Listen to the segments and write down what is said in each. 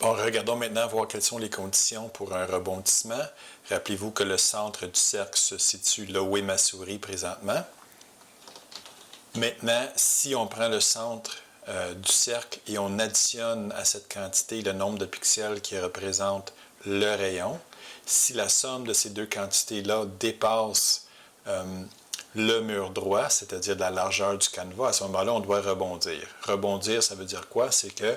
Bon, regardons maintenant voir quelles sont les conditions pour un rebondissement. Rappelez-vous que le centre du cercle se situe là où est ma souris présentement. Maintenant, si on prend le centre du cercle et on additionne à cette quantité le nombre de pixels qui représente le rayon, si la somme de ces deux quantités-là dépasse le mur droit, c'est-à-dire la largeur du canevas, à ce moment-là, on doit rebondir. Rebondir, ça veut dire quoi? C'est que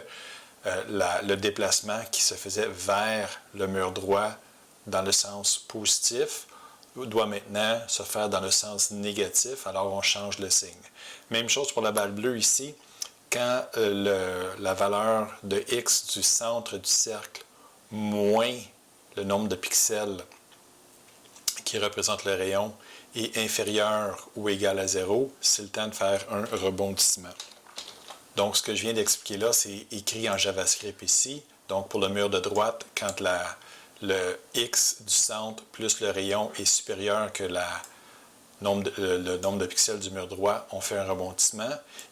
le déplacement qui se faisait vers le mur droit dans le sens positif doit maintenant se faire dans le sens négatif, alors on change le signe. Même chose pour la balle bleue ici, quand la valeur de x du centre du cercle moins le nombre de pixels qui représente le rayon est inférieur ou égal à 0, c'est le temps de faire un rebondissement. Donc, ce que je viens d'expliquer là, c'est écrit en JavaScript ici. Donc, pour le mur de droite, quand le x du centre plus le rayon est supérieur que le nombre de pixels du mur droit, on fait un rebondissement.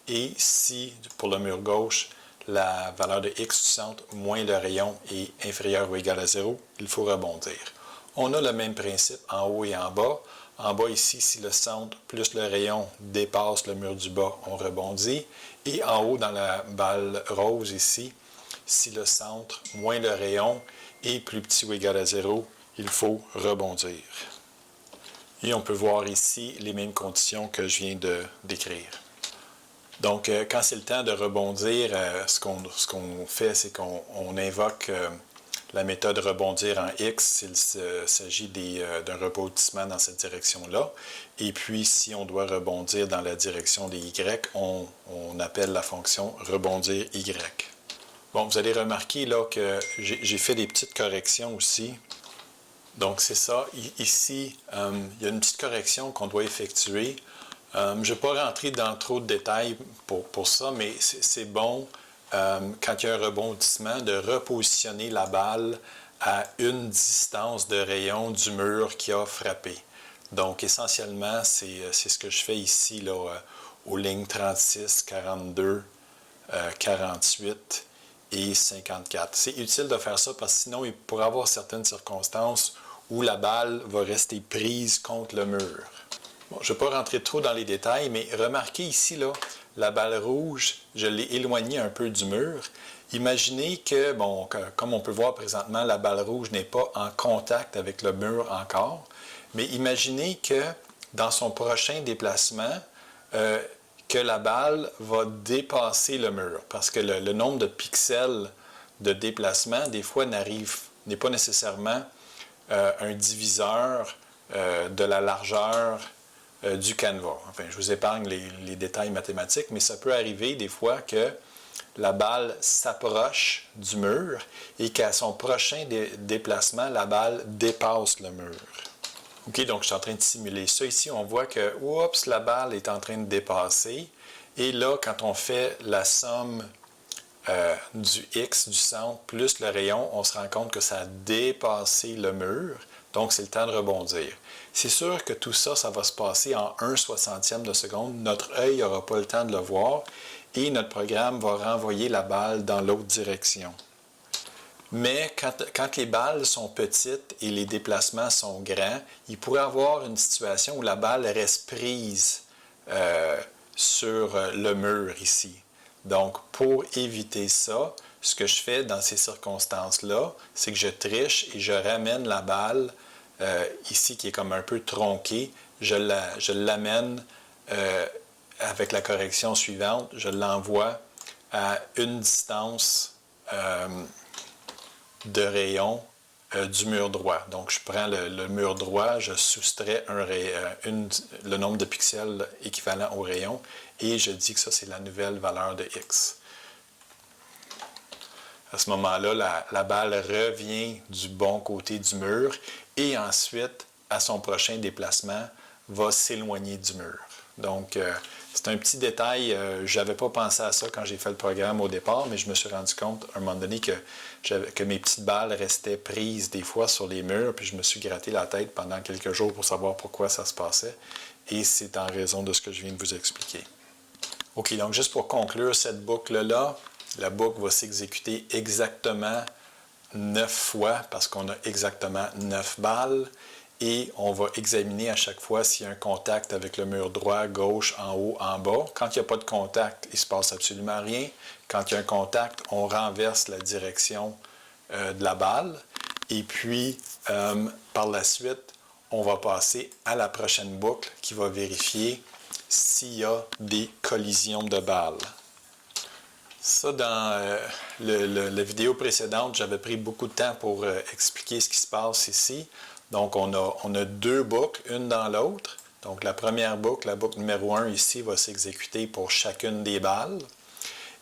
Et si, pour le mur gauche, la valeur de x du centre moins le rayon est inférieur ou égal à 0, il faut rebondir. On a le même principe en haut et en bas. En bas ici, si le centre plus le rayon dépasse le mur du bas, on rebondit. Et en haut, dans la balle rose ici, si le centre moins le rayon est plus petit ou égal à 0, il faut rebondir. Et on peut voir ici les mêmes conditions que je viens de décrire. Donc, quand c'est le temps de rebondir, ce qu'on fait, c'est qu'on invoque la méthode rebondir en X s'il s'agit d'un rebondissement dans cette direction-là. Et puis, si on doit rebondir dans la direction des Y, on appelle la fonction rebondir Y. Bon, vous allez remarquer là que j'ai fait des petites corrections aussi. Donc, c'est ça. Ici, il y a une petite correction qu'on doit effectuer. Je ne vais pas rentrer dans trop de détails pour ça, mais c'est bon, quand il y a un rebondissement, de repositionner la balle à une distance de rayon du mur qui a frappé. Donc, essentiellement, c'est ce que je fais ici, là, aux lignes 36, 42, 48 et 54. C'est utile de faire ça parce que sinon, il pourrait y avoir certaines circonstances où la balle va rester prise contre le mur. Bon, je ne vais pas rentrer trop dans les détails, mais remarquez ici, là, la balle rouge, je l'ai éloignée un peu du mur. Imaginez que, bon, comme on peut voir présentement, la balle rouge n'est pas en contact avec le mur encore, mais imaginez que dans son prochain déplacement, que la balle va dépasser le mur, parce que le nombre de pixels de déplacement, des fois, n'est pas nécessairement un diviseur de la largeur du canevas. Enfin, je vous épargne les détails mathématiques, mais ça peut arriver des fois que la balle s'approche du mur et qu'à son prochain déplacement, la balle dépasse le mur. OK, donc je suis en train de simuler ça. Ici, on voit que, oups, la balle est en train de dépasser. Et là, quand on fait la somme du X du centre plus le rayon, on se rend compte que ça a dépassé le mur. Donc, c'est le temps de rebondir. C'est sûr que tout ça, ça va se passer en 1/60e de seconde. Notre œil n'aura pas le temps de le voir et notre programme va renvoyer la balle dans l'autre direction. Mais quand les balles sont petites et les déplacements sont grands, il pourrait y avoir une situation où la balle reste prise sur le mur ici. Donc, pour éviter ça, ce que je fais dans ces circonstances-là, c'est que je triche et je ramène la balle ici qui est comme un peu tronquée. Je l'amène avec la correction suivante. Je l'envoie à une distance de rayon du mur droit. Donc, je prends le mur droit, je soustrais le nombre de pixels équivalent au rayon et je dis que ça, c'est la nouvelle valeur de X. À ce moment-là, la balle revient du bon côté du mur et ensuite, à son prochain déplacement, va s'éloigner du mur. Donc, c'est un petit détail. Je n'avais pas pensé à ça quand j'ai fait le programme au départ, mais je me suis rendu compte à un moment donné que mes petites balles restaient prises des fois sur les murs, puis je me suis gratté la tête pendant quelques jours pour savoir pourquoi ça se passait. Et c'est en raison de ce que je viens de vous expliquer. OK, donc juste pour conclure cette boucle-là, la boucle va s'exécuter exactement 9 fois parce qu'on a exactement 9 balles et on va examiner à chaque fois s'il y a un contact avec le mur droit, gauche, en haut, en bas. Quand il n'y a pas de contact, il ne se passe absolument rien. Quand il y a un contact, on renverse la direction de la balle. Et puis, par la suite, on va passer à la prochaine boucle qui va vérifier s'il y a des collisions de balles. Ça, dans la vidéo précédente, j'avais pris beaucoup de temps pour expliquer ce qui se passe ici. Donc, on a deux boucles, une dans l'autre. Donc, la première boucle, la boucle numéro 1 ici, va s'exécuter pour chacune des balles.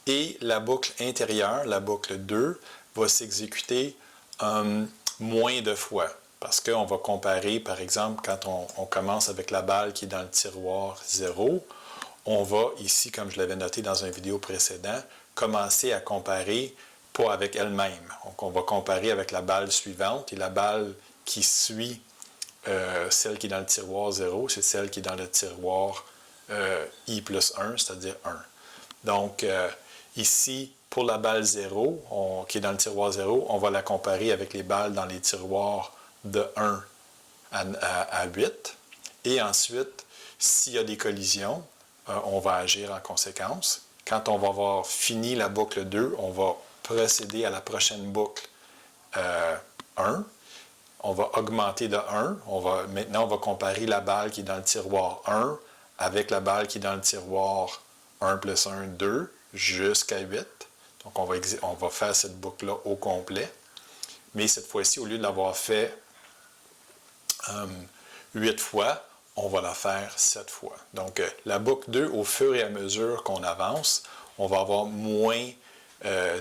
Et la boucle intérieure, la boucle 2, va s'exécuter moins de fois. Parce qu'on va comparer, par exemple, quand on commence avec la balle qui est dans le tiroir 0, on va ici, comme je l'avais noté dans une vidéo précédente, commencer à comparer pas avec elle-même. Donc, on va comparer avec la balle suivante et la balle qui suit celle qui est dans le tiroir 0, c'est celle qui est dans le tiroir I plus 1, c'est-à-dire 1. Donc, ici, pour la balle 0, qui est dans le tiroir 0, on va la comparer avec les balles dans les tiroirs de 1 à 8. Et ensuite, s'il y a des collisions, on va agir en conséquence. Quand on va avoir fini la boucle 2, on va procéder à la prochaine boucle 1. On va augmenter de 1. Maintenant, on va comparer la balle qui est dans le tiroir 1 avec la balle qui est dans le tiroir 1 plus 1, 2, jusqu'à 8. Donc, on va faire cette boucle-là au complet. Mais cette fois-ci, au lieu de l'avoir fait 8 fois, on va la faire 7 fois. Donc, la boucle 2, au fur et à mesure qu'on avance, on va avoir moins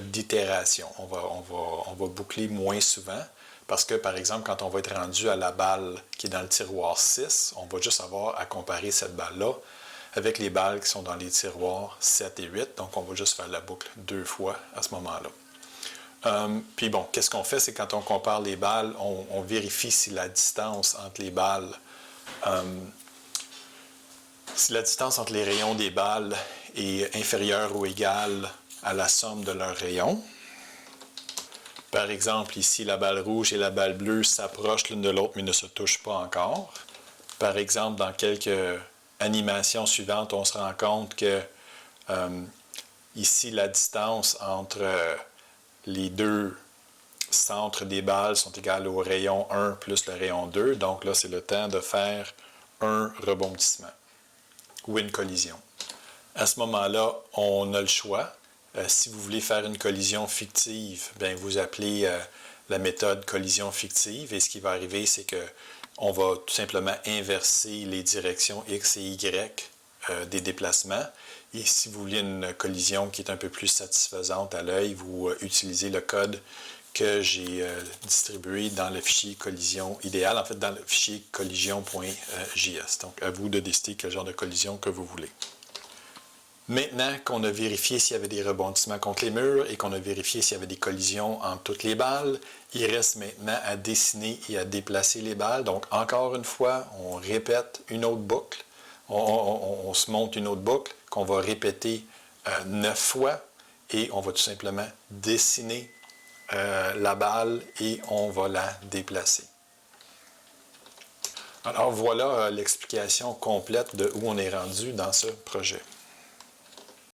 d'itérations. On va boucler moins souvent parce que, par exemple, quand on va être rendu à la balle qui est dans le tiroir 6, on va juste avoir à comparer cette balle-là avec les balles qui sont dans les tiroirs 7 et 8. Donc, on va juste faire la boucle 2 fois à ce moment-là. Puis bon, qu'est-ce qu'on fait? C'est quand on compare les balles, on vérifie si la distance entre les balles, si la distance entre les rayons des balles est inférieure ou égale à la somme de leurs rayons. Par exemple, ici, la balle rouge et la balle bleue s'approchent l'une de l'autre mais ne se touchent pas encore. Par exemple, dans quelques animations suivantes, on se rend compte que ici, la distance entre les deux centres des balles sont égales au rayon 1 plus le rayon 2. Donc là, c'est le temps de faire un rebondissement ou une collision. À ce moment-là, on a le choix. Si vous voulez faire une collision fictive, bien, vous appelez la méthode collision fictive et ce qui va arriver, c'est qu'on va tout simplement inverser les directions X et Y des déplacements. Et si vous voulez une collision qui est un peu plus satisfaisante à l'œil, vous utilisez le code que j'ai distribué dans le fichier collision idéal, en fait dans le fichier collision.js. Donc, à vous de décider quel genre de collision que vous voulez. Maintenant qu'on a vérifié s'il y avait des rebondissements contre les murs et qu'on a vérifié s'il y avait des collisions entre toutes les balles, il reste maintenant à dessiner et à déplacer les balles. Donc, encore une fois, on répète une autre boucle. On se monte une autre boucle qu'on va répéter 9 fois et on va tout simplement dessiner la balle et on va la déplacer. Alors, voilà l'explication complète de où on est rendu dans ce projet.